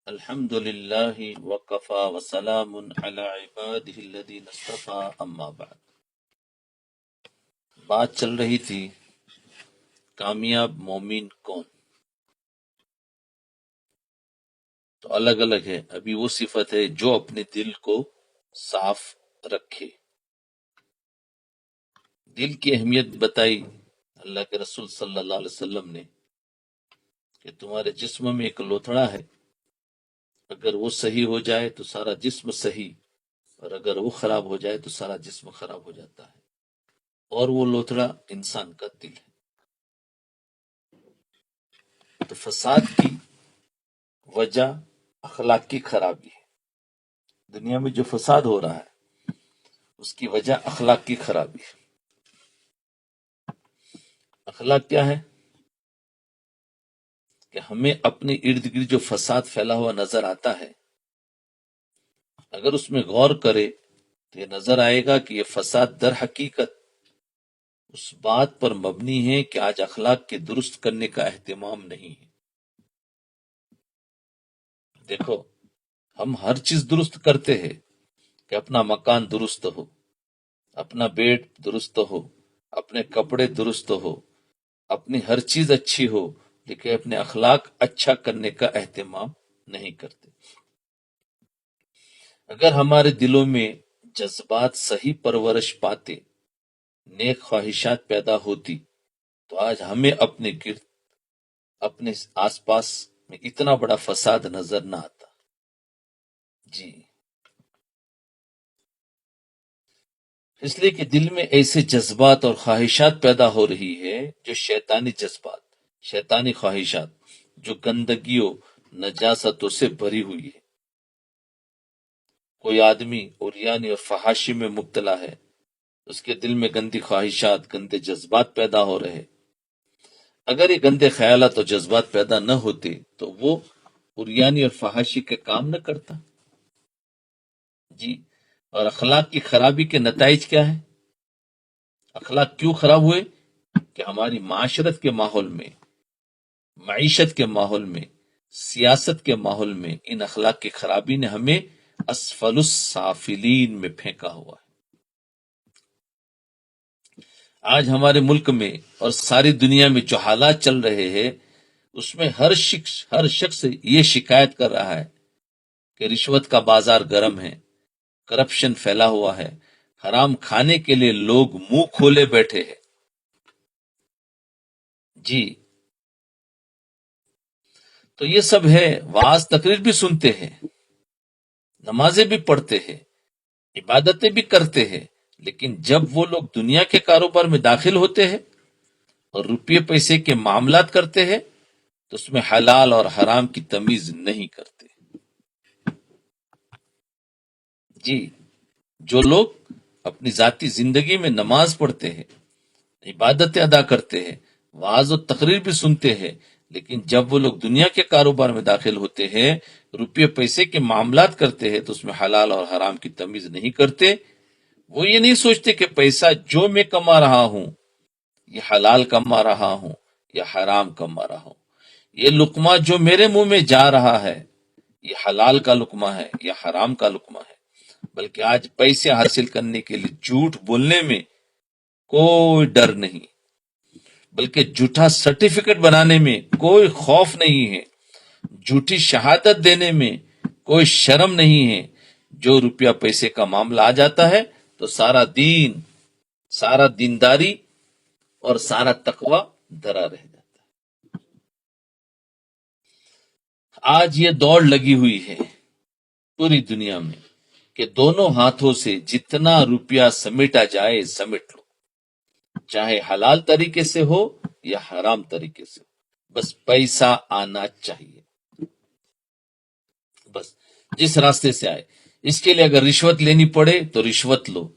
الحمد للہ وکفا وسلام علی عبادہ الذین اصطفی اما بعد۔ بات چل رہی تھی کامیاب مومن کون، تو الگ الگ ہے۔ ابھی وہ صفت ہے جو اپنے دل کو صاف رکھے۔ دل کی اہمیت بتائی اللہ کے رسول صلی اللہ علیہ وسلم نے کہ تمہارے جسم میں ایک لوتھڑا ہے، اگر وہ صحیح ہو جائے تو سارا جسم صحیح، اور اگر وہ خراب ہو جائے تو سارا جسم خراب ہو جاتا ہے، اور وہ لوتھڑا انسان کا دل ہے۔ تو فساد کی وجہ اخلاق کی خرابی ہے۔ دنیا میں جو فساد ہو رہا ہے اس کی وجہ اخلاق کی خرابی ہے۔ اخلاق کیا ہے کہ ہمیں اپنے ارد گرد جو فساد پھیلا ہوا نظر آتا ہے، اگر اس میں غور کرے تو یہ نظر آئے گا کہ یہ فساد در حقیقت اس بات پر مبنی ہے کہ آج اخلاق کے درست کرنے کا اہتمام نہیں ہے۔ دیکھو، ہم ہر چیز درست کرتے ہیں کہ اپنا مکان درست ہو، اپنا بیڈ درست ہو، اپنے کپڑے درست ہو، اپنی ہر چیز اچھی ہو، لیکن اپنے اخلاق اچھا کرنے کا اہتمام نہیں کرتے۔ اگر ہمارے دلوں میں جذبات صحیح پرورش پاتے، نیک خواہشات پیدا ہوتی، تو آج ہمیں اپنے گرد، اپنے آس پاس میں اتنا بڑا فساد نظر نہ آتا۔ جی، اس لیے کہ دل میں ایسے جذبات اور خواہشات پیدا ہو رہی ہے جو شیطانی جذبات، شیطانی خواہشات، جو گندگیوں، نجاستوں سے بھری ہوئی ہے۔ کوئی آدمی عریانی اور فحاشی میں مبتلا ہے، اس کے دل میں گندی خواہشات، گندے جذبات پیدا ہو رہے۔ اگر یہ گندے خیالات اور جذبات پیدا نہ ہوتے تو وہ عریانی اور فحاشی کے کام نہ کرتا۔ جی، اور اخلاق کی خرابی کے نتائج کیا ہے؟ اخلاق کیوں خراب ہوئے؟ کہ ہماری معاشرت کے ماحول میں، معیشت کے ماحول میں، سیاست کے ماحول میں ان اخلاق کی خرابی نے ہمیں اسفل السافلین میں پھینکا ہوا ہے۔ آج ہمارے ملک میں اور ساری دنیا میں جو حالات چل رہے ہیں اس میں ہر شخص یہ شکایت کر رہا ہے کہ رشوت کا بازار گرم ہے، کرپشن پھیلا ہوا ہے، حرام کھانے کے لیے لوگ منہ کھولے بیٹھے ہیں۔ جی، تو یہ سب ہے، وعظ تقریر بھی سنتے ہیں، نمازیں بھی پڑھتے ہیں، عبادتیں بھی کرتے ہیں، لیکن جب وہ لوگ دنیا کے کاروبار میں داخل ہوتے ہیں اور روپے پیسے کے معاملات کرتے ہیں تو اس میں حلال اور حرام کی تمیز نہیں کرتے۔ جی، جو لوگ اپنی ذاتی زندگی میں نماز پڑھتے ہیں، عبادتیں ادا کرتے ہیں، وعظ و تقریر بھی سنتے ہیں، لیکن جب وہ لوگ دنیا کے کاروبار میں داخل ہوتے ہیں، روپے پیسے کے معاملات کرتے ہیں تو اس میں حلال اور حرام کی تمیز نہیں کرتے۔ وہ یہ نہیں سوچتے کہ پیسہ جو میں کما رہا ہوں یہ حلال کما رہا ہوں یا حرام کما رہا ہوں، یہ لقمہ جو میرے منہ میں جا رہا ہے یہ حلال کا لقمہ ہے یا حرام کا لقمہ ہے۔ بلکہ آج پیسے حاصل کرنے کے لیے جھوٹ بولنے میں کوئی ڈر نہیں، بلکہ جھوٹا سرٹیفکیٹ بنانے میں کوئی خوف نہیں ہے، جھوٹی شہادت دینے میں کوئی شرم نہیں ہے۔ جو روپیہ پیسے کا معاملہ آ جاتا ہے تو سارا دین، سارا دینداری اور سارا تقوی دھرا رہ جاتا ہے۔ آج یہ دوڑ لگی ہوئی ہے پوری دنیا میں کہ دونوں ہاتھوں سے جتنا روپیہ سمیٹا جائے سمیٹ لو، چاہے حلال طریقے سے ہو یا حرام طریقے سے ہو، بس پیسہ آنا چاہیے، بس جس راستے سے آئے۔ اس کے لیے اگر رشوت لینی پڑے تو رشوت لو،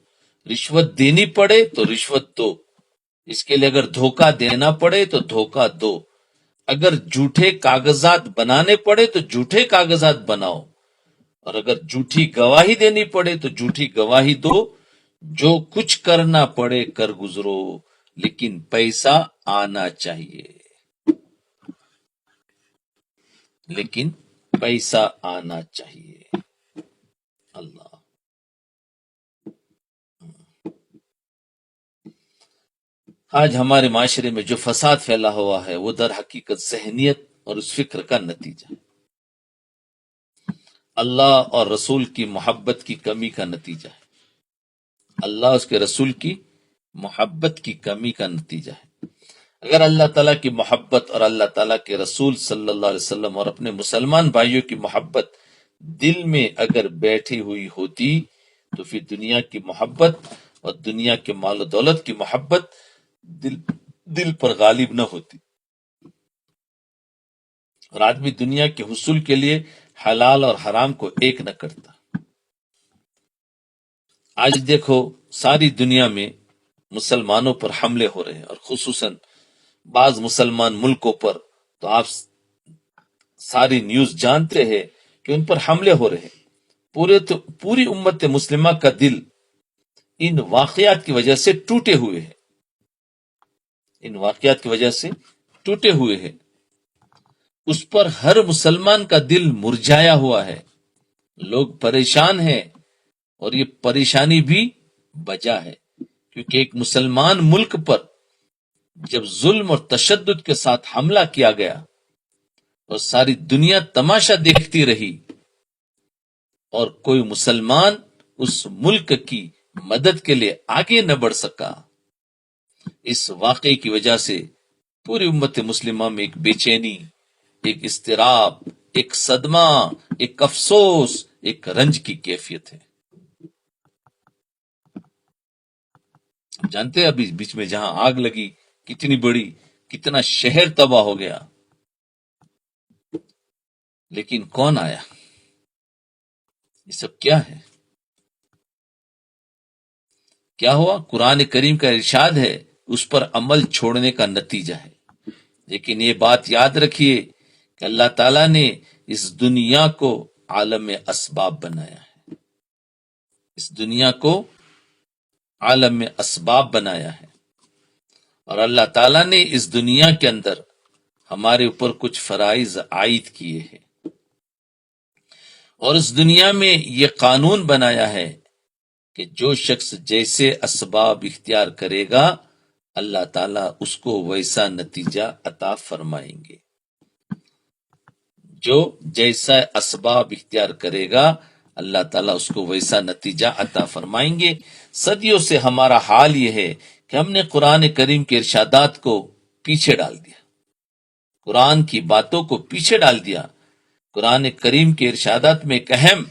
رشوت دینی پڑے تو رشوت دو، اس کے لیے اگر دھوکہ دینا پڑے تو دھوکہ دو، اگر جھوٹے کاغذات بنانے پڑے تو جھوٹے کاغذات بناؤ، اور اگر جھوٹی گواہی دینی پڑے تو جھوٹی گواہی دو۔ جو کچھ کرنا پڑے کر گزرو، لیکن پیسہ آنا چاہیے، لیکن پیسہ آنا چاہیے۔ اللہ، آج ہمارے معاشرے میں جو فساد پھیلا ہوا ہے وہ در حقیقت ذہنیت اور اس فکر کا نتیجہ ہے، اللہ اور رسول کی محبت کی کمی کا نتیجہ ہے، اللہ اس کے رسول کی محبت کی کمی کا نتیجہ ہے۔ اگر اللہ تعالیٰ کی محبت اور اللہ تعالیٰ کے رسول صلی اللہ علیہ وسلم اور اپنے مسلمان بھائیوں کی محبت دل میں اگر بیٹھی ہوئی ہوتی تو پھر دنیا کی محبت اور دنیا کے مال و دولت کی محبت دل پر غالب نہ ہوتی، اور آدمی دنیا کے حصول کے لیے حلال اور حرام کو ایک نہ کرتا۔ آج دیکھو ساری دنیا میں مسلمانوں پر حملے ہو رہے ہیں، اور خصوصاً بعض مسلمان ملکوں پر تو آپ ساری نیوز جانتے ہیں کہ ان پر حملے ہو رہے ہیں۔ پوری امت مسلمہ کا دل ان واقعات کی وجہ سے ٹوٹے ہوئے ہیں، ان واقعات کی وجہ سے ٹوٹے ہوئے ہیں، اس پر ہر مسلمان کا دل مرجھایا ہوا ہے، لوگ پریشان ہیں، اور یہ پریشانی بھی بجا ہے، کیونکہ ایک مسلمان ملک پر جب ظلم اور تشدد کے ساتھ حملہ کیا گیا اور ساری دنیا تماشا دیکھتی رہی اور کوئی مسلمان اس ملک کی مدد کے لیے آگے نہ بڑھ سکا، اس واقعے کی وجہ سے پوری امت مسلمہ میں ایک بے چینی، ایک اضطراب، ایک صدمہ، ایک افسوس، ایک رنج کی کیفیت ہے۔ جانتے ہیں ابھی بیچ میں جہاں آگ لگی کتنی بڑی، کتنا شہر تباہ ہو گیا، لیکن کون آیا؟ یہ سب کیا ہے؟ کیا ہوا؟ قرآن کریم کا ارشاد ہے اس پر عمل چھوڑنے کا نتیجہ ہے۔ لیکن یہ بات یاد رکھیے کہ اللہ تعالیٰ نے اس دنیا کو عالم اسباب بنایا ہے، اس دنیا کو عالم اسباب بنایا ہے، اور اللہ تعالیٰ نے اس دنیا کے اندر ہمارے اوپر کچھ فرائض عائد کیے ہیں، اور اس دنیا میں یہ قانون بنایا ہے کہ جو شخص جیسے اسباب اختیار کرے گا اللہ تعالیٰ اس کو ویسا نتیجہ عطا فرمائیں گے، جو جیسا اسباب اختیار کرے گا اللہ تعالیٰ اس کو ویسا نتیجہ عطا فرمائیں گے۔ صدیوں سے ہمارا حال یہ ہے کہ ہم نے قرآن کریم کے ارشادات کو پیچھے ڈال دیا، قرآن کی باتوں کو پیچھے ڈال دیا۔ قرآن کریم کے ارشادات میں ایک اہم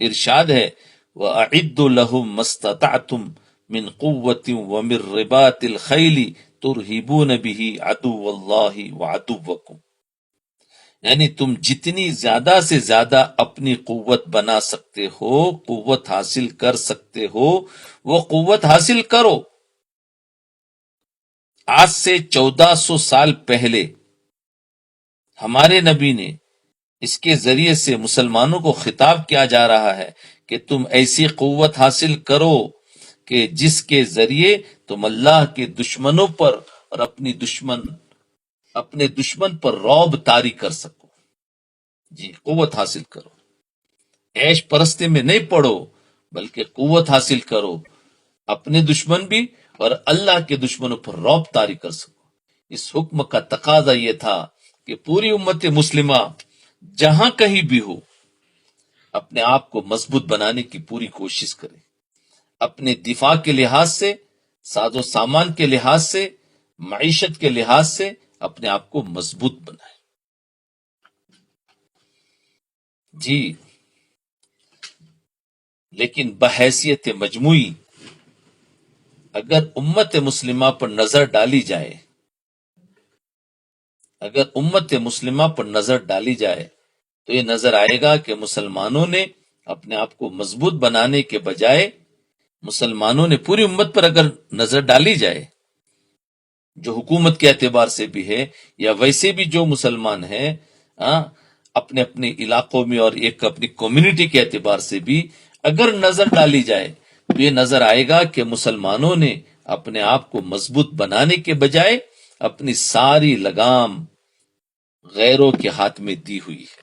ارشاد ہے، وَأَعِدُّوا لَهُم مَّا اسْتَطَعْتُم مِّن قُوَّةٍ وَمِن رِّبَاطِ الْخَيْلِ تُرْهِبُونَ بِهِ عَدُوَّ اللَّهِ وَعَدُوَّكُمْ، یعنی تم جتنی زیادہ سے زیادہ اپنی قوت بنا سکتے ہو، قوت حاصل کر سکتے ہو، وہ قوت حاصل کرو۔ آج سے 1400 سال پہلے ہمارے نبی نے اس کے ذریعے سے مسلمانوں کو خطاب کیا جا رہا ہے کہ تم ایسی قوت حاصل کرو کہ جس کے ذریعے تم اللہ کے دشمنوں پر اور اپنے دشمن پر رعب طاری کر سکو۔ جی، قوت حاصل کرو، عیش پرستی میں نہیں پڑو، بلکہ قوت حاصل کرو، اپنے دشمن بھی اور اللہ کے دشمنوں پر رعب طاری کر سکو۔ اس حکم کا تقاضا یہ تھا کہ پوری امت مسلمہ جہاں کہیں بھی ہو اپنے آپ کو مضبوط بنانے کی پوری کوشش کرے، اپنے دفاع کے لحاظ سے، ساز و سامان کے لحاظ سے، معیشت کے لحاظ سے اپنے آپ کو مضبوط بنائے۔ جی، لیکن بحیثیت مجموعی اگر امت مسلمہ پر نظر ڈالی جائے، اگر امت مسلمہ پر نظر ڈالی جائے تو یہ نظر آئے گا کہ مسلمانوں نے اپنے آپ کو مضبوط بنانے کے بجائے، مسلمانوں نے پوری امت پر اگر نظر ڈالی جائے، جو حکومت کے اعتبار سے بھی ہے یا ویسے بھی جو مسلمان ہیں اپنے اپنے علاقوں میں اور ایک اپنی کمیونٹی کے اعتبار سے بھی اگر نظر ڈالی جائے تو یہ نظر آئے گا کہ مسلمانوں نے اپنے آپ کو مضبوط بنانے کے بجائے اپنی ساری لگام غیروں کے ہاتھ میں دی ہوئی ہے۔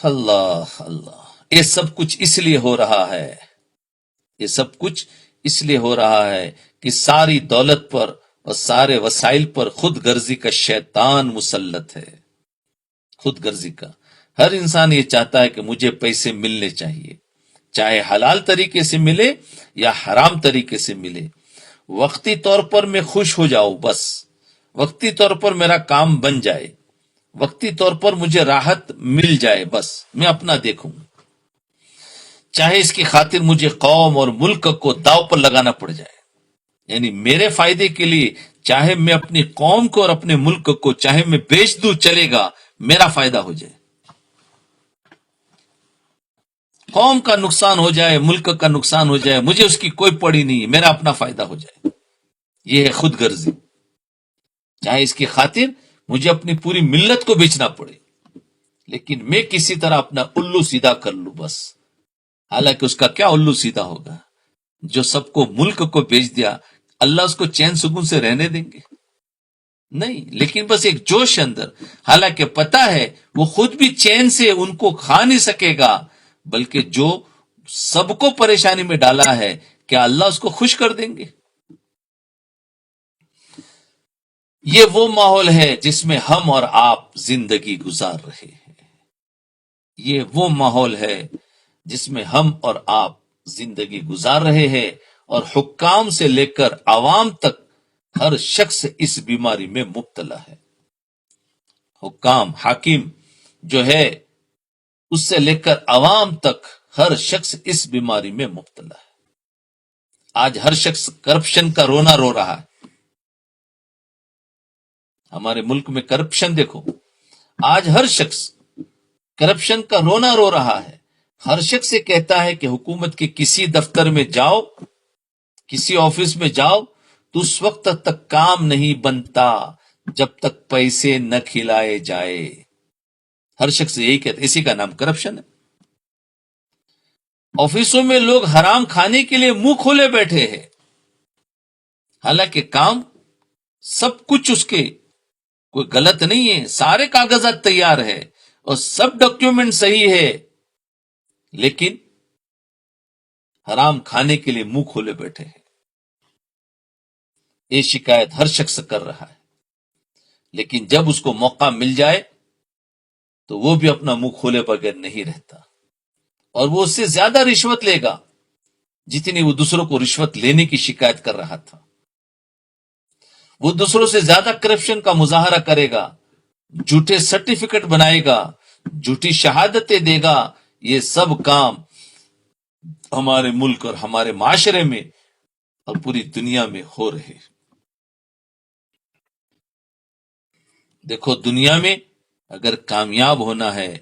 اللہ اللہ، یہ سب کچھ اس لیے ہو رہا ہے، یہ سب کچھ اس لیے ہو رہا ہے کہ ساری دولت پر اور سارے وسائل پر خود غرضی کا شیطان مسلط ہے، خود غرضی کا۔ ہر انسان یہ چاہتا ہے کہ مجھے پیسے ملنے چاہیے، چاہے حلال طریقے سے ملے یا حرام طریقے سے ملے، وقتی طور پر میں خوش ہو جاؤں، بس وقتی طور پر میرا کام بن جائے، وقتی طور پر مجھے راحت مل جائے، بس میں اپنا دیکھوں، چاہے اس کی خاطر مجھے قوم اور ملک کو داؤ پر لگانا پڑ جائے، یعنی میرے فائدے کے لیے، چاہے میں اپنی قوم کو اور اپنے ملک کو چاہے میں بیچ دوں، چلے گا، میرا فائدہ ہو جائے، قوم کا نقصان ہو جائے، ملک کا نقصان ہو جائے، مجھے اس کی کوئی پڑی نہیں، میرا اپنا فائدہ ہو جائے۔ یہ ہے خود غرضی، چاہے اس کی خاطر مجھے اپنی پوری ملت کو بیچنا پڑے، لیکن میں کسی طرح اپنا الو سیدھا کر لوں، بس۔ حالانکہ اس کا کیا الو سیدھا ہوگا؟ جو سب کو ملک کو بیچ دیا، اللہ اس کو چین سکون سے رہنے دیں گے؟ نہیں، لیکن بس ایک جوش اندر، حالانکہ پتا ہے وہ خود بھی چین سے ان کو کھا نہیں سکے گا، بلکہ جو سب کو پریشانی میں ڈالا ہے، کیا اللہ اس کو خوش کر دیں گے؟ یہ وہ ماحول ہے جس میں ہم اور آپ زندگی گزار رہے ہیں، یہ وہ ماحول ہے جس میں ہم اور آپ زندگی گزار رہے ہیں، اور حکام سے لے کر عوام تک ہر شخص اس بیماری میں مبتلا ہے۔ حکام، حاکم جو ہے، اس سے لے کر عوام تک ہر شخص اس بیماری میں مبتلا ہے۔ آج ہر شخص کرپشن کا رونا رو رہا ہے۔ ہمارے ملک میں کرپشن دیکھو، آج ہر شخص کرپشن کا رونا رو رہا ہے۔ ہر شخص یہ کہتا ہے کہ حکومت کے کسی دفتر میں جاؤ، کسی آفس میں جاؤ تو اس وقت تک کام نہیں بنتا جب تک پیسے نہ کھلائے جائے۔ ہر شخص یہی کہتا ہے، اسی کا نام کرپشن ہے۔ آفسوں میں لوگ حرام کھانے کے لیے منہ کھولے بیٹھے ہیں، حالانکہ کام سب کچھ اس کے کوئی غلط نہیں ہے، سارے کاغذات تیار ہے اور سب ڈاکیومنٹ صحیح ہے، لیکن حرام کھانے کے لیے منہ کھولے بیٹھے ہیں۔ یہ شکایت ہر شخص کر رہا ہے، لیکن جب اس کو موقع مل جائے تو وہ بھی اپنا منہ کھولے بغیر نہیں رہتا، اور وہ اس سے زیادہ رشوت لے گا جتنی وہ دوسروں کو رشوت لینے کی شکایت کر رہا تھا۔ وہ دوسروں سے زیادہ کرپشن کا مظاہرہ کرے گا، جھوٹے سرٹیفکیٹ بنائے گا، جھوٹی شہادتیں دے گا۔ یہ سب کام ہمارے ملک اور ہمارے معاشرے میں اور پوری دنیا میں ہو رہے۔ دیکھو، دنیا میں اگر کامیاب ہونا ہے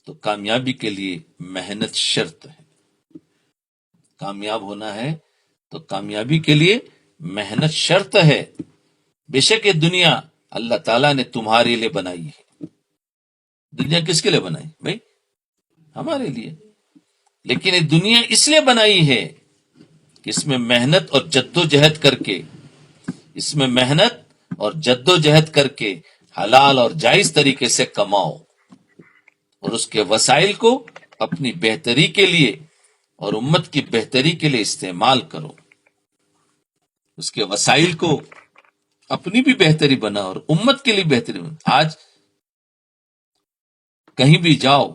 تو کامیابی کے لیے محنت شرط ہے۔ کامیاب ہونا ہے تو کامیابی کے لیے محنت شرط ہے۔ بے شک یہ دنیا اللہ تعالیٰ نے تمہارے لیے بنائی ہے۔ دنیا کس کے لیے بنائی بھائی؟ ہمارے لیے۔ لیکن یہ دنیا اس لیے بنائی ہے کہ اس میں محنت اور جد و جہد کر کے، اس میں محنت اور جد و جہد کر کے حلال اور جائز طریقے سے کماؤ، اور اس کے وسائل کو اپنی بہتری کے لیے اور امت کی بہتری کے لیے استعمال کرو۔ اس کے وسائل کو اپنی بھی بہتری بنا اور امت کے لیے بہتری بنا۔ آج کہیں بھی جاؤ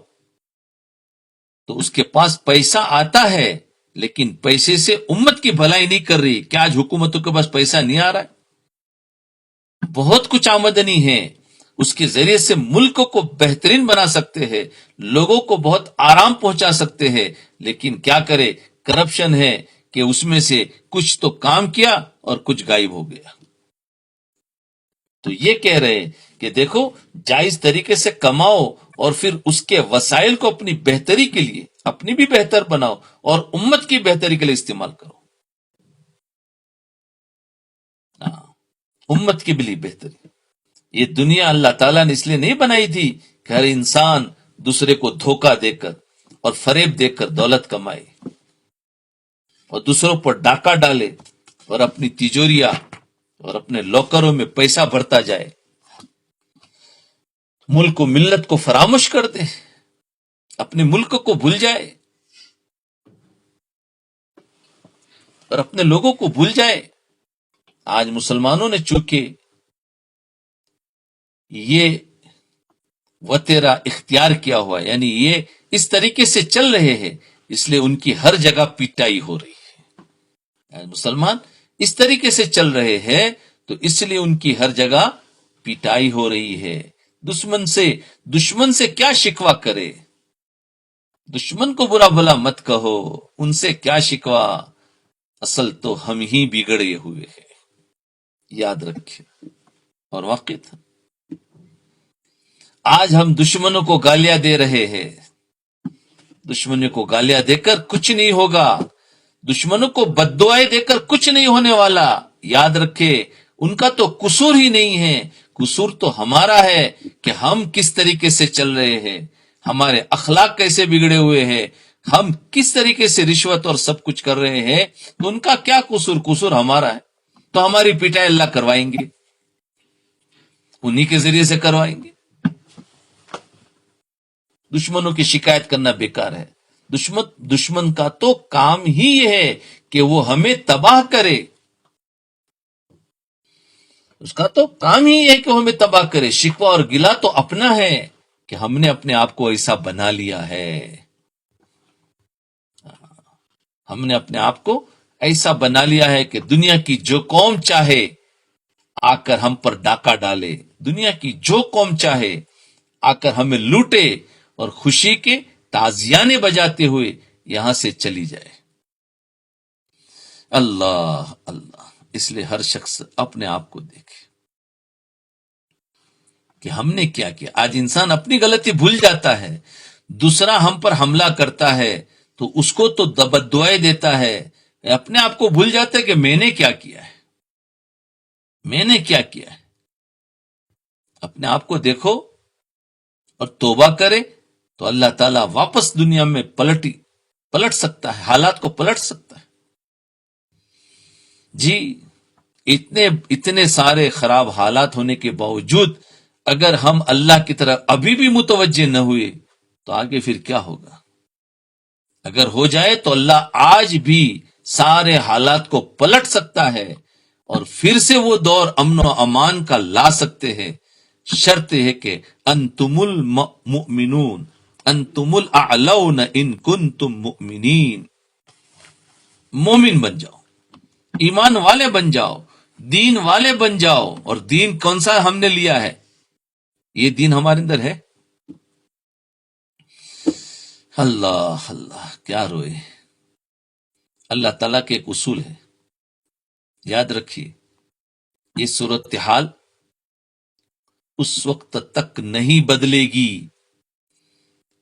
تو اس کے پاس پیسہ آتا ہے، لیکن پیسے سے امت کی بھلائی نہیں کر رہی۔ کیا آج حکومتوں کے پاس پیسہ نہیں آ رہا ہے؟ بہت کچھ آمدنی ہے، اس کے ذریعے سے ملک کو بہترین بنا سکتے ہیں، لوگوں کو بہت آرام پہنچا سکتے ہیں، لیکن کیا کرے، کرپشن ہے کہ اس میں سے کچھ تو کام کیا اور کچھ غائب ہو گیا۔ تو یہ کہہ رہے ہیں کہ دیکھو، جائز طریقے سے کماؤ اور پھر اس کے وسائل کو اپنی بہتری کے لیے، اپنی بھی بہتر بناؤ اور امت کی بہتری کے لیے استعمال کرو۔ امت کی بھی بہتری۔ یہ دنیا اللہ تعالیٰ نے اس لیے نہیں بنائی تھی کہ ہر انسان دوسرے کو دھوکہ دے کر اور فریب دے کر دولت کمائے اور دوسروں پر ڈاکہ ڈالے اور اپنی تجوریاں اور اپنے لاکروں میں پیسہ بھرتا جائے۔ ملک و ملت کو فراموش کر دے، اپنے ملک کو بھول جائے اور اپنے لوگوں کو بھول جائے۔ آج مسلمانوں نے چونکہ یہ وتیرا اختیار کیا ہوا ہے، یعنی یہ اس طریقے سے چل رہے ہیں، اس لیے ان کی ہر جگہ پٹائی ہو رہی ہے۔ آج مسلمان اس طریقے سے چل رہے ہیں تو اس لیے ان کی ہر جگہ پٹائی ہو رہی ہے۔ دشمن سے کیا شکوہ کرے، دشمن کو برا بھلا مت کہو، ان سے کیا شکوہ، اصل تو ہم ہی بگڑے ہوئے ہیں، یاد رکھیں۔ اور واقع تھا، آج ہم دشمنوں کو گالیاں دے رہے ہیں، دشمنوں کو گالیاں دے کر کچھ نہیں ہوگا، دشمنوں کو بد دعائیں دے کر کچھ نہیں ہونے والا۔ یاد رکھے، ان کا تو قصور ہی نہیں ہے، قصور تو ہمارا ہے کہ ہم کس طریقے سے چل رہے ہیں، ہمارے اخلاق کیسے بگڑے ہوئے ہیں، ہم کس طریقے سے رشوت اور سب کچھ کر رہے ہیں، تو ان کا کیا قصور؟ قصور ہمارا ہے، تو ہماری پٹائی اللہ کروائیں گے، انہی کے ذریعے سے کروائیں گے۔ دشمنوں کی شکایت کرنا بیکار ہے۔ دشمن کا تو کام ہی یہ ہے کہ وہ ہمیں تباہ کرے، اس کا تو کام ہی ہے کہ وہ ہمیں تباہ کرے۔ شکوہ اور گلہ تو اپنا ہے کہ ہم نے اپنے آپ کو ایسا بنا لیا ہے، ہم نے اپنے آپ کو ایسا بنا لیا ہے کہ دنیا کی جو قوم چاہے آ کر ہم پر ڈاکہ ڈالے، دنیا کی جو قوم چاہے آ کر ہمیں لوٹے اور خوشی کے تازیانے بجاتے ہوئے یہاں سے چلی جائے۔ اللہ اللہ، اس لیے ہر شخص اپنے آپ کو دیکھے کہ ہم نے کیا کیا۔ آج انسان اپنی غلطی بھول جاتا ہے، دوسرا ہم پر حملہ کرتا ہے تو اس کو تو بد دعائیں دیتا ہے، اپنے آپ کو بھول جاتا ہے کہ میں نے کیا کیا ہے، میں نے کیا کیا ہے۔ اپنے آپ کو دیکھو اور توبہ کرے تو اللہ تعالیٰ واپس دنیا میں پلٹ سکتا ہے، حالات کو پلٹ سکتا ہے۔ جی، اتنے سارے خراب حالات ہونے کے باوجود اگر ہم اللہ کی طرف ابھی بھی متوجہ نہ ہوئے تو آگے پھر کیا ہوگا؟ اگر ہو جائے تو اللہ آج بھی سارے حالات کو پلٹ سکتا ہے اور پھر سے وہ دور امن و امان کا لا سکتے ہیں۔ شرط ہے کہ انتم المؤمنون، انتم الاعلون ان کنتم مؤمنین، مومن بن جاؤ، ایمان والے بن جاؤ، دین والے بن جاؤ۔ اور دین کون سا ہم نے لیا ہے؟ یہ دین ہمارے اندر ہے۔ اللہ اللہ، کیا روئے۔ اللہ تعالیٰ کے ایک اصول ہے، یاد رکھیے، یہ صورتحال اس وقت تک نہیں بدلے گی،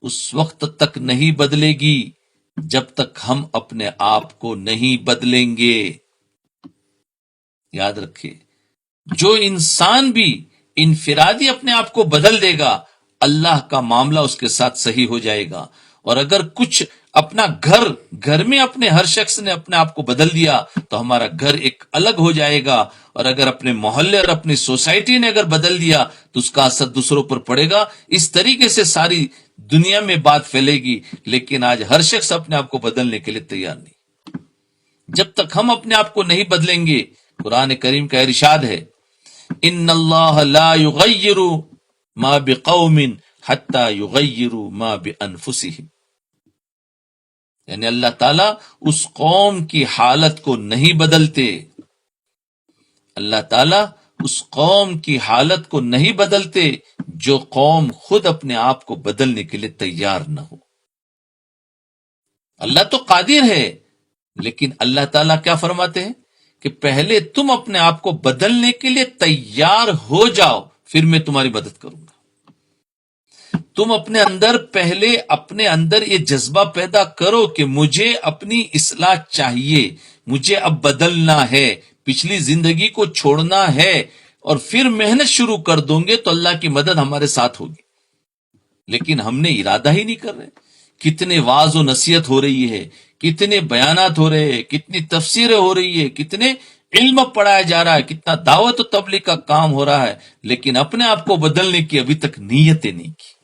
اس وقت تک نہیں بدلے گی جب تک ہم اپنے آپ کو نہیں بدلیں گے۔ یاد رکھیے، جو انسان بھی انفرادی اپنے آپ کو بدل دے گا، اللہ کا معاملہ اس کے ساتھ صحیح ہو جائے گا۔ اور اگر کچھ اپنا گھر میں اپنے ہر شخص نے اپنے آپ کو بدل دیا تو ہمارا گھر ایک الگ ہو جائے گا، اور اگر اپنے محلے اور اپنی سوسائٹی نے اگر بدل دیا تو اس کا اثر دوسروں پر پڑے گا۔ اس طریقے سے ساری دنیا میں بات پھیلے گی، لیکن آج ہر شخص اپنے آپ کو بدلنے کے لیے تیار نہیں۔ جب تک ہم اپنے آپ کو نہیں بدلیں گے، قرآن کریم کا ارشاد ہے، ان اللہ لا یغیر ما بقوم حتی یغیروا ما بانفسہم، یعنی اللہ تعالیٰ اس قوم کی حالت کو نہیں بدلتے، اللہ تعالیٰ اس قوم کی حالت کو نہیں بدلتے جو قوم خود اپنے آپ کو بدلنے کے لیے تیار نہ ہو۔ اللہ تو قادر ہے، لیکن اللہ تعالیٰ کیا فرماتے ہیں کہ پہلے تم اپنے آپ کو بدلنے کے لیے تیار ہو جاؤ، پھر میں تمہاری مدد کروں گا۔ تم اپنے اندر یہ جذبہ پیدا کرو کہ مجھے اپنی اصلاح چاہیے، مجھے اب بدلنا ہے، پچھلی زندگی کو چھوڑنا ہے، اور پھر محنت شروع کر دوں گے تو اللہ کی مدد ہمارے ساتھ ہوگی۔ لیکن ہم نے ارادہ ہی نہیں کر رہے۔ کتنے واعظ و نصیحت ہو رہی ہے، کتنے بیانات ہو رہے ہیں، کتنی تفسیریں ہو رہی ہے، کتنے علم پڑھایا جا رہا ہے، کتنا دعوت و تبلیغ کا کام ہو رہا ہے، لیکن اپنے آپ کو بدلنے کی ابھی تک نیتیں نہیں کی۔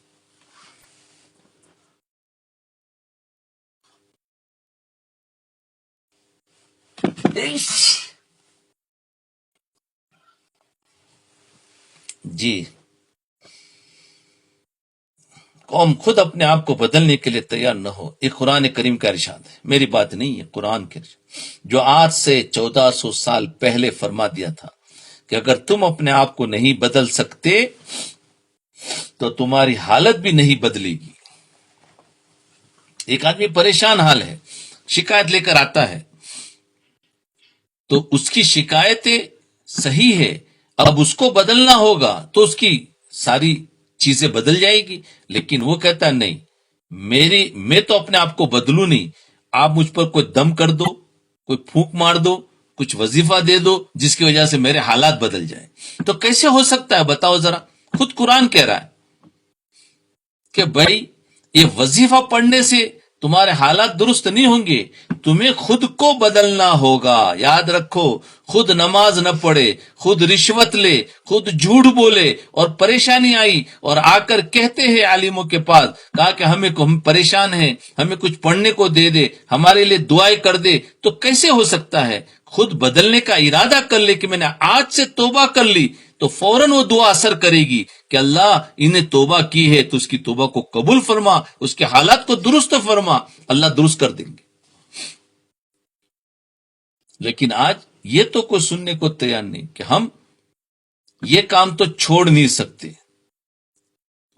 جی، قوم خود اپنے آپ کو بدلنے کے لیے تیار نہ ہو، یہ قرآن کریم کا ارشاد ہے، میری بات نہیں ہے، قرآن کے ارشاد، جو آج سے 1400 سال پہلے فرما دیا تھا کہ اگر تم اپنے آپ کو نہیں بدل سکتے تو تمہاری حالت بھی نہیں بدلے گی۔ ایک آدمی پریشان حال ہے، شکایت لے کر آتا ہے، تو اس کی شکایتیں صحیح ہے، اب اس کو بدلنا ہوگا تو اس کی ساری چیزیں بدل جائے گی، لیکن وہ کہتا ہے نہیں، میں تو اپنے آپ کو بدلوں نہیں، آپ مجھ پر کوئی دم کر دو، کوئی پھونک مار دو، کچھ وظیفہ دے دو جس کی وجہ سے میرے حالات بدل جائیں۔ تو کیسے ہو سکتا ہے بتاؤ ذرا؟ خود قرآن کہہ رہا ہے کہ بھائی یہ وظیفہ پڑھنے سے تمہارے حالات درست نہیں ہوں گے، تمہیں خود کو بدلنا ہوگا۔ یاد رکھو، خود نماز نہ پڑھے، خود رشوت لے، خود جھوٹ بولے اور پریشانی آئی اور آ کر کہتے ہیں عالموں کے پاس، کہا کہ ہم پریشان ہیں، ہمیں کچھ پڑھنے کو دے دے، ہمارے لیے دعائیں کر دے، تو کیسے ہو سکتا ہے؟ خود بدلنے کا ارادہ کر لے کہ میں نے آج سے توبہ کر لی، تو فوراً وہ دعا اثر کرے گی کہ اللہ انہیں توبہ کی ہے تو اس کی توبہ کو قبول فرما، اس کے حالات کو درست فرما، اللہ درست کر دیں گے۔ لیکن آج یہ تو کوئی سننے کو تیار نہیں کہ ہم یہ کام تو چھوڑ نہیں سکتے،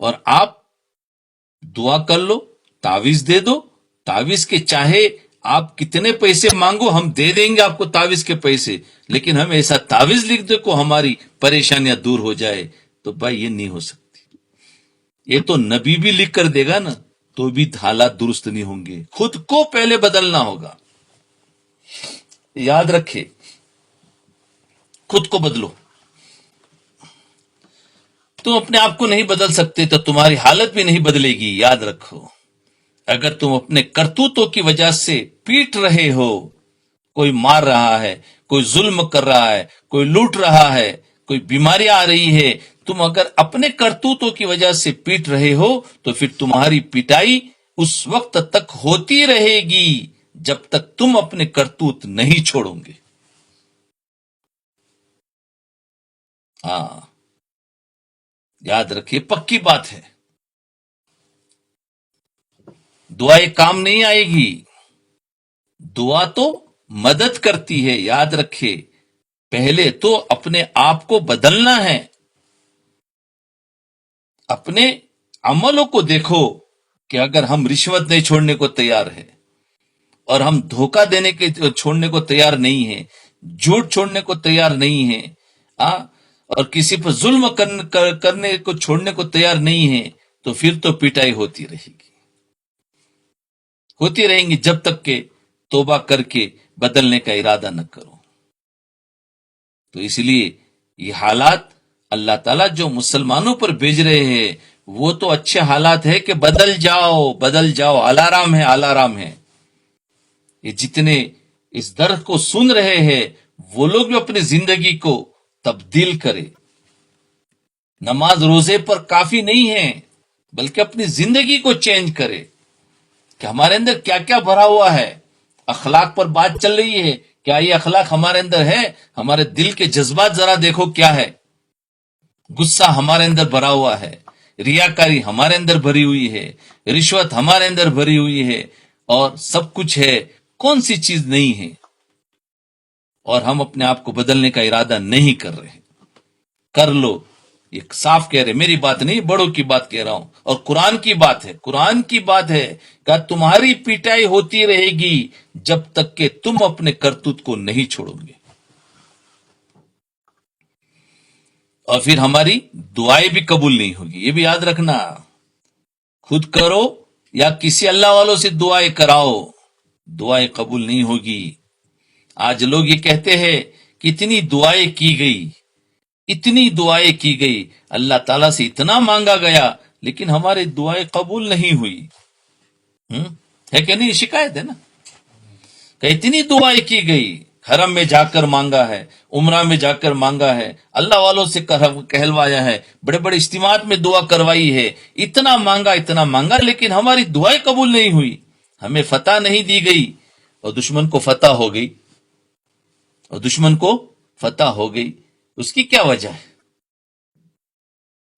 اور آپ دعا کر لو، تعویذ دے دو، تعویذ کے چاہے آپ کتنے پیسے مانگو ہم دے دیں گے آپ کو تعویذ کے پیسے، لیکن ہم ایسا تعویذ لکھ دے کو ہماری پریشانیاں دور ہو جائے، تو بھائی یہ نہیں ہو سکتی۔ یہ تو نبی بھی لکھ کر دے گا نا تو بھی حالات درست نہیں ہوں گے، خود کو پہلے بدلنا ہوگا۔ یاد رکھے، خود کو بدلو۔ تم اپنے آپ کو نہیں بدل سکتے تو تمہاری حالت بھی نہیں بدلے گی۔ یاد رکھو، اگر تم اپنے کرتوتوں کی وجہ سے پیٹ رہے ہو، کوئی مار رہا ہے، کوئی ظلم کر رہا ہے، کوئی لوٹ رہا ہے، کوئی بیماری آ رہی ہے، تم اگر اپنے کرتوتوں کی وجہ سے پیٹ رہے ہو تو پھر تمہاری پٹائی اس وقت تک ہوتی رہے گی جب تک تم اپنے کرتوت نہیں چھوڑو گے۔ ہاں، یاد رکھیے، پکی بات ہے، دعائیں کام نہیں آئے گی، دعا تو مدد کرتی ہے۔ یاد رکھے، پہلے تو اپنے آپ کو بدلنا ہے، اپنے عملوں کو دیکھو کہ اگر ہم رشوت نہیں چھوڑنے کو تیار ہے، اور ہم دھوکہ دینے کے چھوڑنے کو تیار نہیں ہیں، جھوٹ چھوڑنے کو تیار نہیں ہیں، اور کسی پر ظلم کرنے کو چھوڑنے کو تیار نہیں ہیں، تو پھر تو پٹائی ہوتی رہے گی، ہوتی رہیں گی جب تک کہ توبہ کر کے بدلنے کا ارادہ نہ کرو۔ تو اس لیے یہ حالات اللہ تعالیٰ جو مسلمانوں پر بھیج رہے ہیں وہ تو اچھے حالات ہے کہ بدل جاؤ، بدل جاؤ، الارام ہے، الارام ہے۔ یہ جتنے اس درد کو سن رہے ہیں وہ لوگ بھی اپنی زندگی کو تبدیل کرے، نماز روزے پر کافی نہیں ہے بلکہ اپنی زندگی کو چینج کرے کہ ہمارے اندر کیا کیا بھرا ہوا ہے۔ اخلاق پر بات چل رہی ہے، کیا یہ اخلاق ہمارے اندر ہے؟ ہمارے دل کے جذبات ذرا دیکھو کیا ہے۔ غصہ ہمارے اندر بھرا ہوا ہے، ریاکاری ہمارے اندر بھری ہوئی ہے، رشوت ہمارے اندر بھری ہوئی ہے، اور سب کچھ ہے، کون سی چیز نہیں ہے؟ اور ہم اپنے آپ کو بدلنے کا ارادہ نہیں کر رہے۔ کر لو، یہ صاف کہہ رہے، میری بات نہیں، بڑوں کی بات کہہ رہا ہوں، اور قرآن کی بات ہے، قرآن کی بات ہے کہ تمہاری پٹائی ہوتی رہے گی جب تک کہ تم اپنے کرتوت کو نہیں چھوڑو گے، اور پھر ہماری دعائیں بھی قبول نہیں ہوگی۔ یہ بھی یاد رکھنا، خود کرو یا کسی اللہ والوں سے دعائیں کراؤ، دعائیں قبول نہیں ہوگی۔ آج لوگ یہ کہتے ہیں کہ اتنی دعائیں کی گئی، اتنی دعائیں کی گئی، اللہ تعالیٰ سے اتنا مانگا گیا لیکن ہماری دعائیں قبول نہیں ہوئی۔ ہے کہ نہیں؟ شکایت ہے نا کہ اتنی دعائیں کی گئی، حرم میں جا کر مانگا ہے، عمرہ میں جا کر مانگا ہے، اللہ والوں سے کہلوایا ہے، بڑے بڑے اجتماعات میں دعا کروائی ہے، اتنا مانگا، لیکن ہماری دعائیں قبول نہیں ہوئی، ہمیں فتح نہیں دی گئی، اور دشمن کو فتح ہو گئی. اس کی کیا وجہ ہے؟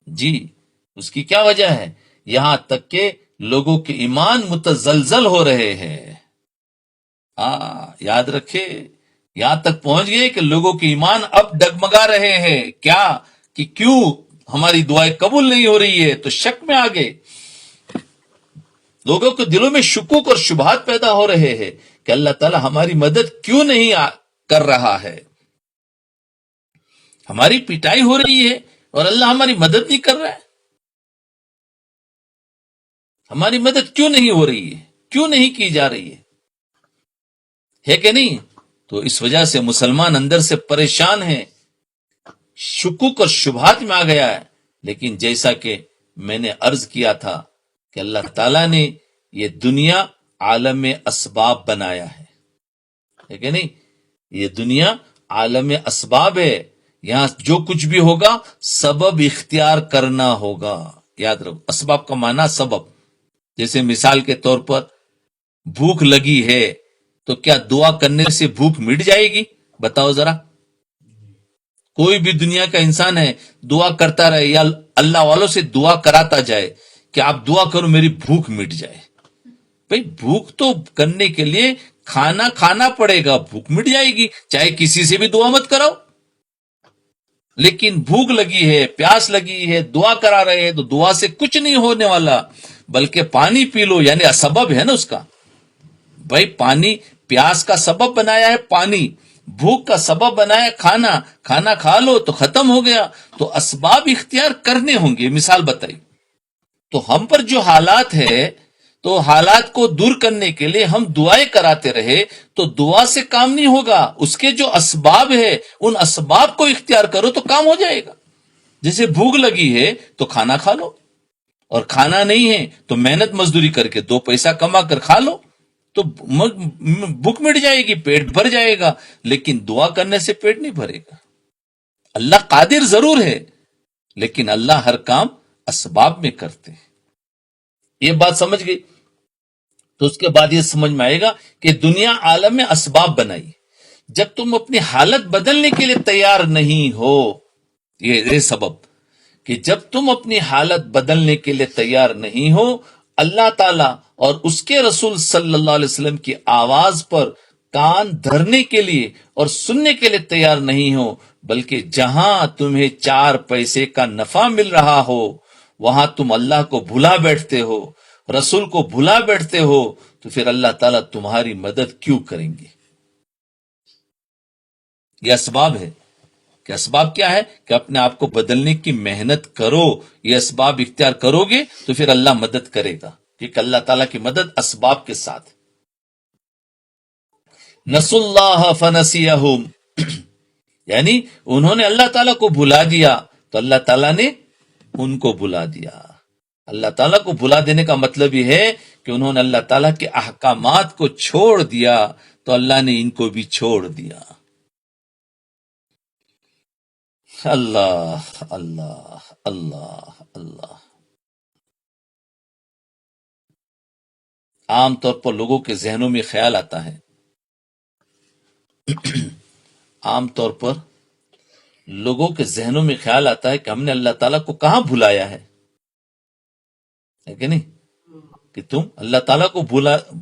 جی، اس کی کیا وجہ ہے؟ یہاں تک کہ لوگوں کے ایمان متزلزل ہو رہے ہیں. یاد رکھے، یہاں تک پہنچ گئے کہ لوگوں کے ایمان اب ڈگمگا رہے ہیں. کیا کہ کیوں ہماری دعائیں قبول نہیں ہو رہی ہے؟ تو شک میں آگے لوگوں کے دلوں میں شکوک اور شبہات پیدا ہو رہے ہیں کہ اللہ تعالی ہماری مدد کیوں نہیں کر رہا ہے. ہماری پٹائی ہو رہی ہے اور اللہ ہماری مدد نہیں کر رہا ہے. ہماری مدد کیوں نہیں ہو رہی ہے؟ کیوں نہیں کی جا رہی ہے کہ نہیں؟ تو اس وجہ سے مسلمان اندر سے پریشان ہے، شکوک اور شبہات میں آ گیا ہے. لیکن جیسا کہ میں نے عرض کیا تھا کہ اللہ تعالیٰ نے یہ دنیا عالم اسباب بنایا ہے کہ نہیں؟ یہ دنیا عالم اسباب ہے. یہاں جو کچھ بھی ہوگا سبب اختیار کرنا ہوگا. یاد رکھو، اسباب کا معنی سبب. جیسے مثال کے طور پر بھوک لگی ہے تو کیا دعا کرنے سے بھوک مٹ جائے گی؟ بتاؤ ذرا. کوئی بھی دنیا کا انسان ہے دعا کرتا رہے یا اللہ والوں سے دعا کراتا جائے کہ آپ دعا کرو میری بھوک مٹ جائے. بھئی بھوک تو کرنے کے لیے کھانا پڑے گا، بھوک مٹ جائے گی، چاہے کسی سے بھی دعا مت کراؤ. لیکن بھوک لگی ہے، پیاس لگی ہے، دعا کرا رہے ہیں تو دعا سے کچھ نہیں ہونے والا، بلکہ پانی پی لو، یعنی سبب ہے نا اس کا. بھائی پانی پیاس کا سبب بنایا ہے، پانی بھوک کا سبب بنایا کھانا کھا لو تو ختم ہو گیا. تو اسباب اختیار کرنے ہوں گے. مثال بتائی تو ہم پر جو حالات ہے تو حالات کو دور کرنے کے لیے ہم دعائیں کراتے رہے تو دعا سے کام نہیں ہوگا. اس کے جو اسباب ہے ان اسباب کو اختیار کرو تو کام ہو جائے گا. جیسے بھوک لگی ہے تو کھانا کھا لو، اور کھانا نہیں ہے تو محنت مزدوری کر کے 2 پیسہ کما کر کھا لو تو بھوک مٹ جائے گی، پیٹ بھر جائے گا. لیکن دعا کرنے سے پیٹ نہیں بھرے گا. اللہ قادر ضرور ہے لیکن اللہ ہر کام اسباب میں کرتے ہیں. یہ بات سمجھ گئی؟ تو اس کے بعد یہ سمجھ میں آئے گا کہ دنیا عالم میں اسباب بنائی. جب تم اپنی حالت بدلنے کے لیے تیار نہیں ہو، یہ سبب کہ جب تم اپنی حالت بدلنے کے لیے تیار نہیں ہو، اللہ تعالی اور اس کے رسول صلی اللہ علیہ وسلم کی آواز پر کان دھرنے کے لیے اور سننے کے لیے تیار نہیں ہو، بلکہ جہاں تمہیں 4 پیسے کا نفع مل رہا ہو وہاں تم اللہ کو بھلا بیٹھتے ہو، رسول کو بھلا بیٹھتے ہو، تو پھر اللہ تعالیٰ تمہاری مدد کیوں کریں گے؟ یہ اسباب ہے. کہ اسباب کیا ہے؟ کہ اپنے آپ کو بدلنے کی محنت کرو. یہ اسباب اختیار کرو گے تو پھر اللہ مدد کرے گا، کیونکہ اللہ تعالیٰ کی مدد اسباب کے ساتھ. نسوا اللہ فنسیہم یعنی انہوں نے اللہ تعالیٰ کو بھلا دیا تو اللہ تعالیٰ نے ان کو بھلا دیا. اللہ تعالیٰ کو بھلا دینے کا مطلب یہ ہے کہ انہوں نے اللہ تعالیٰ کے احکامات کو چھوڑ دیا تو اللہ نے ان کو بھی چھوڑ دیا. اللہ اللہ اللہ اللہ. عام طور پر لوگوں کے ذہنوں میں خیال آتا ہے عام طور پر لوگوں کے ذہنوں میں خیال آتا ہے کہ ہم نے اللہ تعالیٰ کو کہاں بھلایا ہے کہ نہیں؟ کہ تم اللہ تعالیٰ کو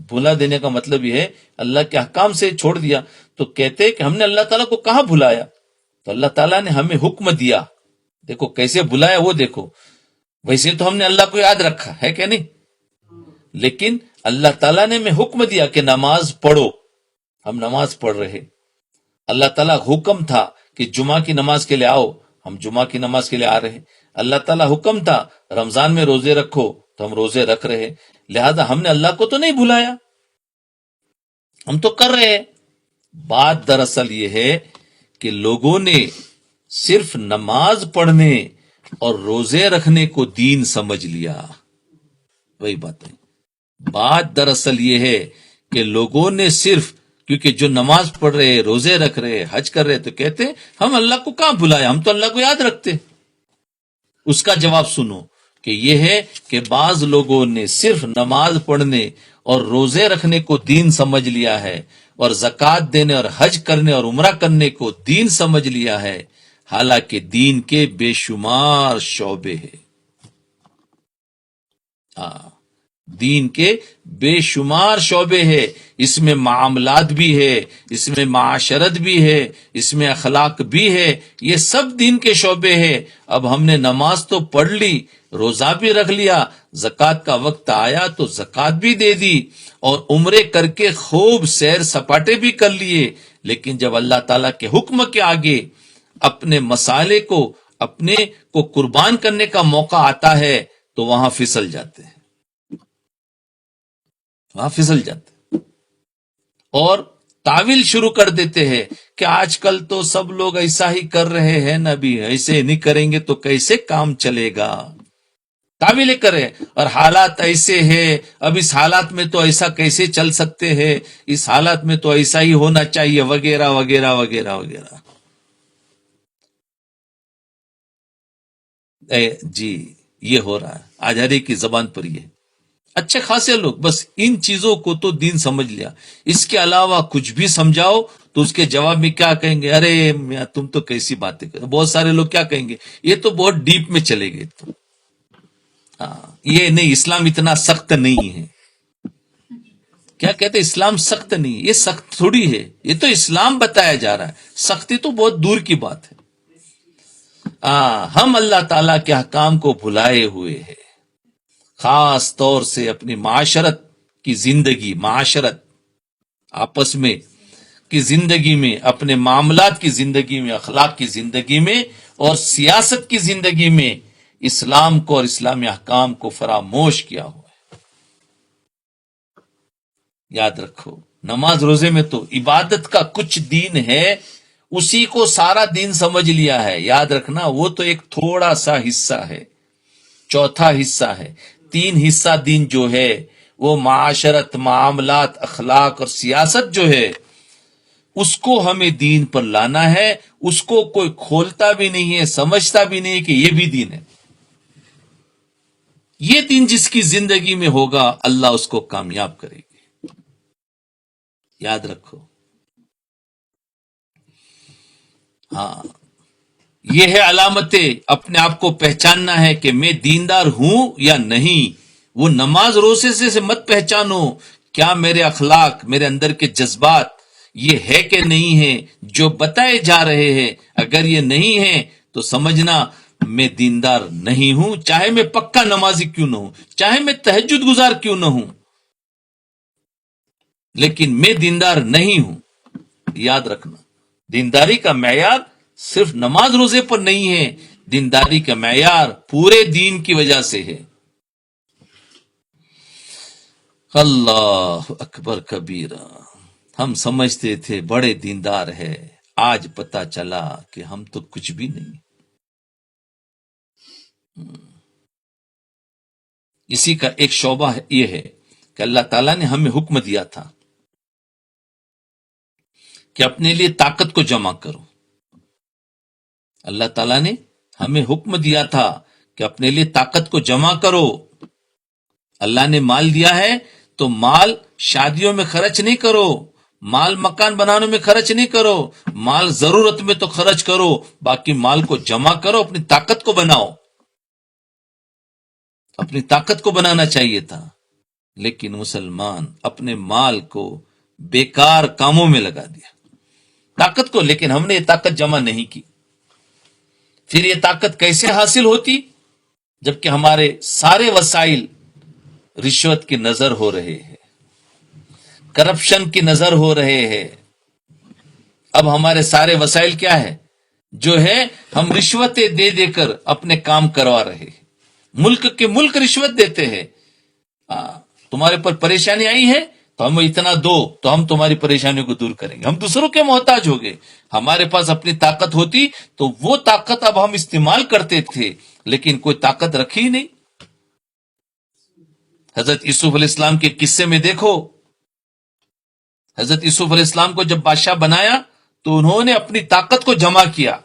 بھلا دینے کا مطلب یہ ہے اللہ کے احکام سے چھوڑ دیا. تو کہتے ہیں کہ ہم نے اللہ تعالیٰ کو کہاں بھلایا؟ تو اللہ تعالیٰ نے ہمیں حکم دیا. دیکھو کیسے بھلایا وہ دیکھو. ویسے تو ہم نے اللہ کو یاد رکھا ہے کہ نہیں، لیکن اللہ تعالیٰ نے ہمیں حکم دیا کہ نماز پڑھو. ہم نماز پڑھ رہے. اللہ تعالیٰ حکم تھا کہ جمعہ کی نماز کے لیے آؤ، ہم جمعہ کی نماز کے لیے آ رہے. اللہ تعالیٰ حکم تھا رمضان میں روزے رکھو تو ہم روزے رکھ رہے. لہذا ہم نے اللہ کو تو نہیں بھلایا، ہم تو کر رہے. بات دراصل یہ ہے کہ لوگوں نے صرف نماز پڑھنے اور روزے رکھنے کو دین سمجھ لیا. وہی بات ہے. بات دراصل یہ ہے کہ لوگوں نے صرف کیونکہ جو نماز پڑھ رہے، روزے رکھ رہے، حج کر رہے، تو کہتے ہیں ہم اللہ کو کہاں بھلائے، ہم تو اللہ کو یاد رکھتے. اس کا جواب سنو کہ یہ ہے کہ بعض لوگوں نے صرف نماز پڑھنے اور روزے رکھنے کو دین سمجھ لیا ہے، اور زکوٰۃ دینے اور حج کرنے اور عمرہ کرنے کو دین سمجھ لیا ہے، حالانکہ دین کے بے شمار شعبے ہیں. دین کے بے شمار شعبے ہے. اس میں معاملات بھی ہے، اس میں معاشرت بھی ہے، اس میں اخلاق بھی ہے. یہ سب دین کے شعبے ہیں. اب ہم نے نماز تو پڑھ لی، روزہ بھی رکھ لیا، زکوٰۃ کا وقت آیا تو زکوٰۃ بھی دے دی، اور عمرے کر کے خوب سیر سپاٹے بھی کر لیے، لیکن جب اللہ تعالیٰ کے حکم کے آگے اپنے مسالے کو، اپنے کو قربان کرنے کا موقع آتا ہے تو وہاں پھسل جاتے ہیں، وہاں پھسل جاتے ہیں اور تعویل شروع کر دیتے ہیں کہ آج کل تو سب لوگ ایسا ہی کر رہے ہیں نا، بھی ایسے نہیں کریں گے تو کیسے کام چلے گا. تعویلیں کرے، اور حالات ایسے ہیں، اب اس حالات میں تو ایسا کیسے چل سکتے ہیں، اس حالات میں تو ایسا ہی ہونا چاہیے، وغیرہ وغیرہ وغیرہ وغیرہ. جی یہ ہو رہا ہے آج ہر ایک کی زبان پر. یہ اچھے خاصے لوگ بس ان چیزوں کو تو دین سمجھ لیا، اس کے علاوہ کچھ بھی سمجھاؤ تو اس کے جواب میں کیا کہیں گے، ارے میاں تم تو کیسی باتیں کرو. بہت سارے لوگ کیا کہیں گے، یہ تو بہت ڈیپ میں چلے گئے. تو یہ نہیں، اسلام اتنا سخت نہیں ہے. کیا کہتے اسلام سخت نہیں، یہ سخت تھوڑی ہے، یہ تو اسلام بتایا جا رہا ہے. سختی تو بہت دور کی بات ہے. ہم اللہ تعالیٰ کے احکام کو بھلائے ہوئے ہیں، خاص طور سے اپنی معاشرت کی زندگی، معاشرت آپس میں کی زندگی میں، اپنے معاملات کی زندگی میں، اخلاق کی زندگی میں اور سیاست کی زندگی میں اسلام کو اور اسلامی احکام کو فراموش کیا ہوا ہے. یاد رکھو، نماز روزے میں تو عبادت کا کچھ دین ہے، اسی کو سارا دین سمجھ لیا ہے. یاد رکھنا وہ تو ایک تھوڑا سا حصہ ہے، چوتھا حصہ ہے. 3 حصہ دین جو ہے وہ معاشرت، معاملات، اخلاق اور سیاست جو ہے اس کو ہمیں دین پر لانا ہے. اس کو کوئی کھولتا بھی نہیں ہے، سمجھتا بھی نہیں ہے کہ یہ بھی دین ہے. یہ دین جس کی زندگی میں ہوگا اللہ اس کو کامیاب کرے گی. یاد رکھو. یہ ہے علامتیں. اپنے آپ کو پہچاننا ہے کہ میں دیندار ہوں یا نہیں. وہ نماز روزے سے مت پہچانو کیا میرے اخلاق، میرے اندر کے جذبات یہ ہے کہ نہیں ہے جو بتائے جا رہے ہیں. اگر یہ نہیں ہے تو سمجھنا میں دیندار نہیں ہوں، چاہے میں پکا نمازی کیوں نہ ہوں، چاہے میں تہجد گزار کیوں نہ ہوں، لیکن میں دیندار نہیں ہوں. یاد رکھنا، دینداری کا معیار صرف نماز روزے پر نہیں ہے، دینداری کا معیار پورے دین کی وجہ سے ہے. اللہ اکبر کبیرہ. ہم سمجھتے تھے بڑے دیندار ہے، آج پتا چلا کہ ہم تو کچھ بھی نہیں. اسی کا ایک شعبہ یہ ہے کہ اللہ تعالیٰ نے ہمیں حکم دیا تھا کہ اپنے لیے طاقت کو جمع کرو. اللہ تعالیٰ نے ہمیں حکم دیا تھا کہ اپنے لیے طاقت کو جمع کرو. اللہ نے مال دیا ہے تو مال شادیوں میں خرچ نہیں کرو، مال مکان بنانے میں خرچ نہیں کرو، مال ضرورت میں تو خرچ کرو، باقی مال کو جمع کرو، اپنی طاقت کو بناؤ. اپنی طاقت کو بنانا چاہیے تھا، لیکن مسلمان اپنے مال کو بیکار کاموں میں لگا دیا، طاقت کو. لیکن ہم نے یہ طاقت جمع نہیں کی. پھر یہ طاقت کیسے حاصل ہوتی؟ جبکہ ہمارے سارے وسائل رشوت کی نظر ہو رہے ہیں، کرپشن کی نظر ہو رہے ہیں. اب ہمارے سارے وسائل کیا ہے؟ جو ہے ہم رشوتیں دے دے کر اپنے کام کروا رہے ہیں. ملک کے ملک رشوت دیتے ہیں. تمہارے پر پریشانی آئی ہے تو ہم اتنا دو تو ہم تمہاری پریشانیوں کو دور کریں گے. ہم دوسروں کے محتاج ہو گئے. ہمارے پاس اپنی طاقت ہوتی تو وہ طاقت اب ہم استعمال کرتے تھے، لیکن کوئی طاقت رکھی نہیں. حضرت یوسف علیہ السلام کے قصے میں دیکھو، حضرت یوسف علیہ السلام کو جب بادشاہ بنایا تو انہوں نے اپنی طاقت کو جمع کیا.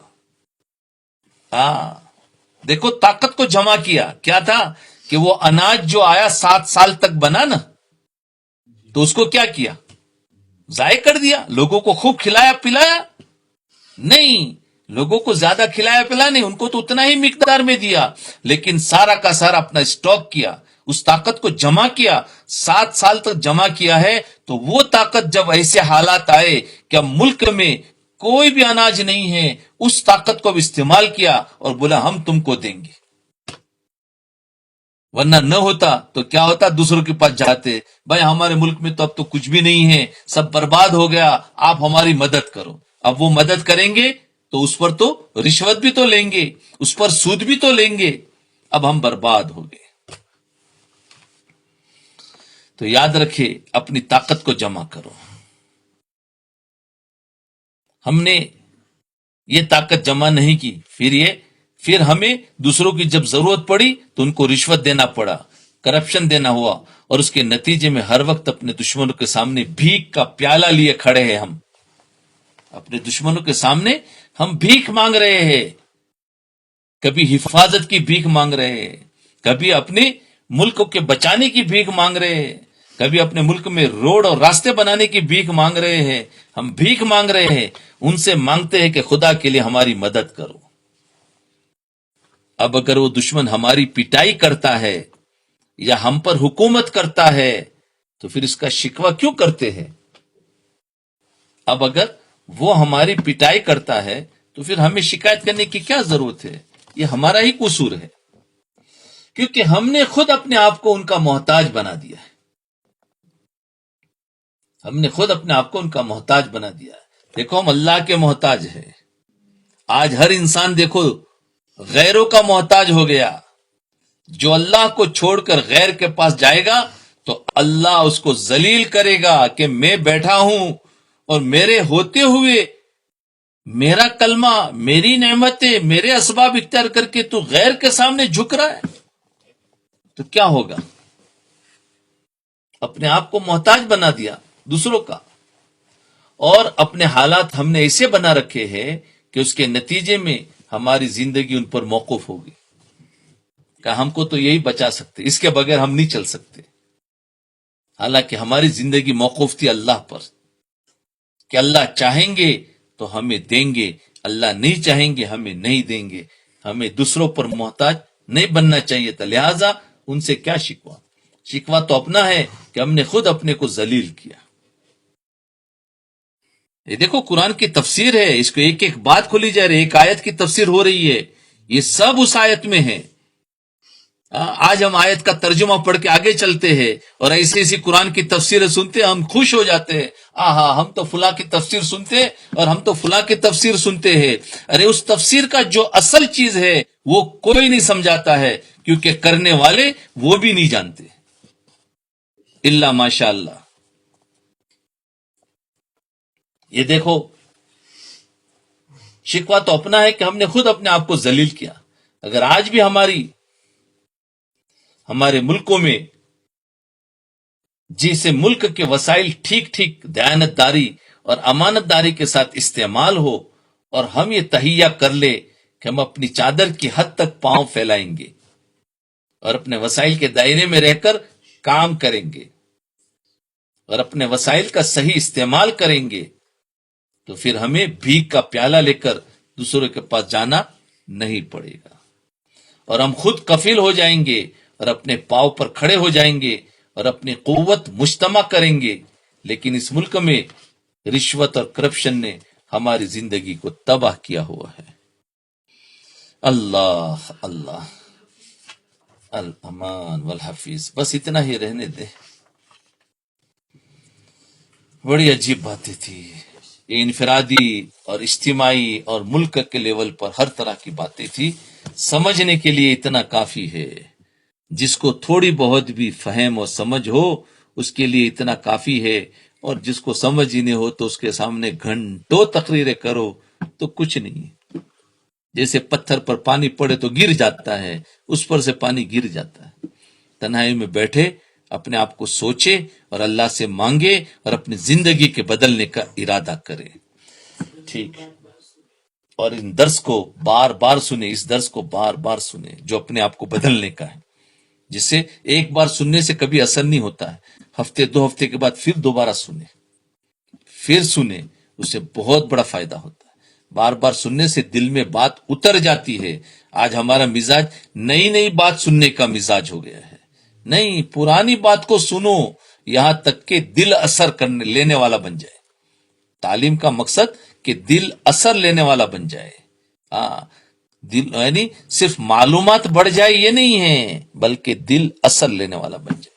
ہاں دیکھو طاقت کو جمع کیا. کیا تھا کہ وہ اناج جو آیا 7 سال تک بنا نا، تو اس کو کیا کیا؟ ضائع کر دیا. لوگوں کو خوب کھلایا پلایا نہیں، لوگوں کو زیادہ کھلایا پلایا نہیں، ان کو تو اتنا ہی مقدار میں دیا، لیکن سارا کا سارا اپنا اسٹاک کیا، اس طاقت کو جمع کیا. 7 سال تک جمع کیا ہے. تو وہ طاقت جب ایسے حالات آئے کہ اب ملک میں کوئی بھی اناج نہیں ہے، اس طاقت کو اب استعمال کیا اور بولا ہم تم کو دیں گے. ورنہ نہ ہوتا تو کیا ہوتا؟ دوسروں کے پاس جاتے، بھائی ہمارے ملک میں تو اب تو کچھ بھی نہیں ہے، سب برباد ہو گیا، آپ ہماری مدد کرو. اب وہ مدد کریں گے تو اس پر تو رشوت بھی تو لیں گے، اس پر سود بھی تو لیں گے. اب ہم برباد ہو گئے. تو یاد رکھے اپنی طاقت کو جمع کرو. ہم نے یہ طاقت جمع نہیں کی، پھر ہمیں دوسروں کی جب ضرورت پڑی تو ان کو رشوت دینا پڑا، کرپشن دینا ہوا، اور اس کے نتیجے میں ہر وقت اپنے دشمنوں کے سامنے بھیک کا پیالہ لیے کھڑے ہیں. ہم اپنے دشمنوں کے سامنے ہم بھیک مانگ رہے ہیں. کبھی حفاظت کی بھیک مانگ رہے ہیں، کبھی اپنے ملک کے بچانے کی بھیک مانگ رہے ہیں، کبھی اپنے ملک میں روڈ اور راستے بنانے کی بھیک مانگ رہے ہیں. ہم بھیک مانگ رہے ہیں، ان سے مانگتے ہیں کہ خدا کے لیے ہماری مدد کرو. اب اگر وہ دشمن ہماری پٹائی کرتا ہے یا ہم پر حکومت کرتا ہے تو پھر اس کا شکوہ کیوں کرتے ہیں؟ اب اگر وہ ہماری پٹائی کرتا ہے تو پھر ہمیں شکایت کرنے کی کیا ضرورت ہے؟ یہ ہمارا ہی قصور ہے، کیونکہ ہم نے خود اپنے آپ کو ان کا محتاج بنا دیا ہے. ہم نے خود اپنے آپ کو ان کا محتاج بنا دیا ہے. دیکھو ہم اللہ کے محتاج ہیں. آج ہر انسان دیکھو غیروں کا محتاج ہو گیا. جو اللہ کو چھوڑ کر غیر کے پاس جائے گا تو اللہ اس کو ذلیل کرے گا کہ میں بیٹھا ہوں اور میرے ہوتے ہوئے میرا کلمہ، میری نعمتیں، میرے اسباب اختیار کر کے تو غیر کے سامنے جھک رہا ہے. تو کیا ہوگا؟ اپنے آپ کو محتاج بنا دیا دوسروں کا، اور اپنے حالات ہم نے ایسے بنا رکھے ہیں کہ اس کے نتیجے میں ہماری زندگی ان پر موقوف ہوگی کہ ہم کو تو یہی بچا سکتے، اس کے بغیر ہم نہیں چل سکتے. حالانکہ ہماری زندگی موقوف تھی اللہ پر کہ اللہ چاہیں گے تو ہمیں دیں گے، اللہ نہیں چاہیں گے ہمیں نہیں دیں گے. ہمیں دوسروں پر محتاج نہیں بننا چاہیے تھا. لہذا ان سے کیا شکوہ؟ شکوہ تو اپنا ہے کہ ہم نے خود اپنے کو ذلیل کیا. یہ دیکھو قرآن کی تفسیر ہے، اس کو ایک ایک بات کھولی جا رہی ہے، ایک آیت کی تفسیر ہو رہی ہے، یہ سب اس آیت میں ہے. آج ہم آیت کا ترجمہ پڑھ کے آگے چلتے ہیں اور ایسی ایسی قرآن کی تفسیریں سنتے ہیں، ہم خوش ہو جاتے ہیں، ہم تو فلاں کی تفسیر سنتے ہیں اور ہم تو فلاں کی تفسیر سنتے ہیں. ارے اس تفسیر کا جو اصل چیز ہے وہ کوئی نہیں سمجھاتا ہے، کیونکہ کرنے والے وہ بھی نہیں جانتے الا ماشاء اللہ. یہ دیکھو شکوہ تو اپنا ہے کہ ہم نے خود اپنے آپ کو ذلیل کیا. اگر آج بھی ہمارے ملکوں میں جیسے ملک کے وسائل ٹھیک ٹھیک دیانت داری اور امانت داری کے ساتھ استعمال ہو، اور ہم یہ تہیہ کر لے کہ ہم اپنی چادر کی حد تک پاؤں پھیلائیں گے اور اپنے وسائل کے دائرے میں رہ کر کام کریں گے اور اپنے وسائل کا صحیح استعمال کریں گے، تو پھر ہمیں بھیک کا پیالہ لے کر دوسروں کے پاس جانا نہیں پڑے گا، اور ہم خود کفیل ہو جائیں گے اور اپنے پاؤں پر کھڑے ہو جائیں گے اور اپنی قوت مجتمع کریں گے. لیکن اس ملک میں رشوت اور کرپشن نے ہماری زندگی کو تباہ کیا ہوا ہے. اللہ اللہ الامان والحفیظ. بس اتنا ہی رہنے دے. بڑی عجیب باتیں تھی یہ، انفرادی اور اجتماعی اور ملک کے لیول پر ہر طرح کی باتیں تھی. سمجھنے کے لیے اتنا کافی ہے، جس کو تھوڑی بہت بھی فہم اور سمجھ ہو اس کے لیے اتنا کافی ہے، اور جس کو سمجھ ہی نہیں ہو تو اس کے سامنے گھنٹوں تقریریں کرو تو کچھ نہیں. جیسے پتھر پر پانی پڑے تو گر جاتا ہے، اس پر سے پانی گر جاتا ہے. تنہائی میں بیٹھے اپنے آپ کو سوچے اور اللہ سے مانگے اور اپنی زندگی کے بدلنے کا ارادہ کرے. ٹھیک. اور ان درس کو بار بار سنیں، اس درس کو بار بار سنیں جو اپنے آپ کو بدلنے کا ہے، جسے ایک بار سننے سے کبھی اثر نہیں ہوتا ہے. ہفتے 2 ہفتے کے بعد پھر دوبارہ سنیں، پھر سنیں، اسے بہت بڑا فائدہ ہوتا ہے. بار بار سننے سے دل میں بات اتر جاتی ہے. آج ہمارا مزاج نئی نئی بات سننے کا مزاج ہو گیا ہے. نہیں، پرانی بات کو سنو یہاں تک کہ دل اثر کرنے لینے والا بن جائے. تعلیم کا مقصد کہ دل اثر لینے والا بن جائے. ہاں، دل یعنی صرف معلومات بڑھ جائے یہ نہیں ہے، بلکہ دل اثر لینے والا بن جائے.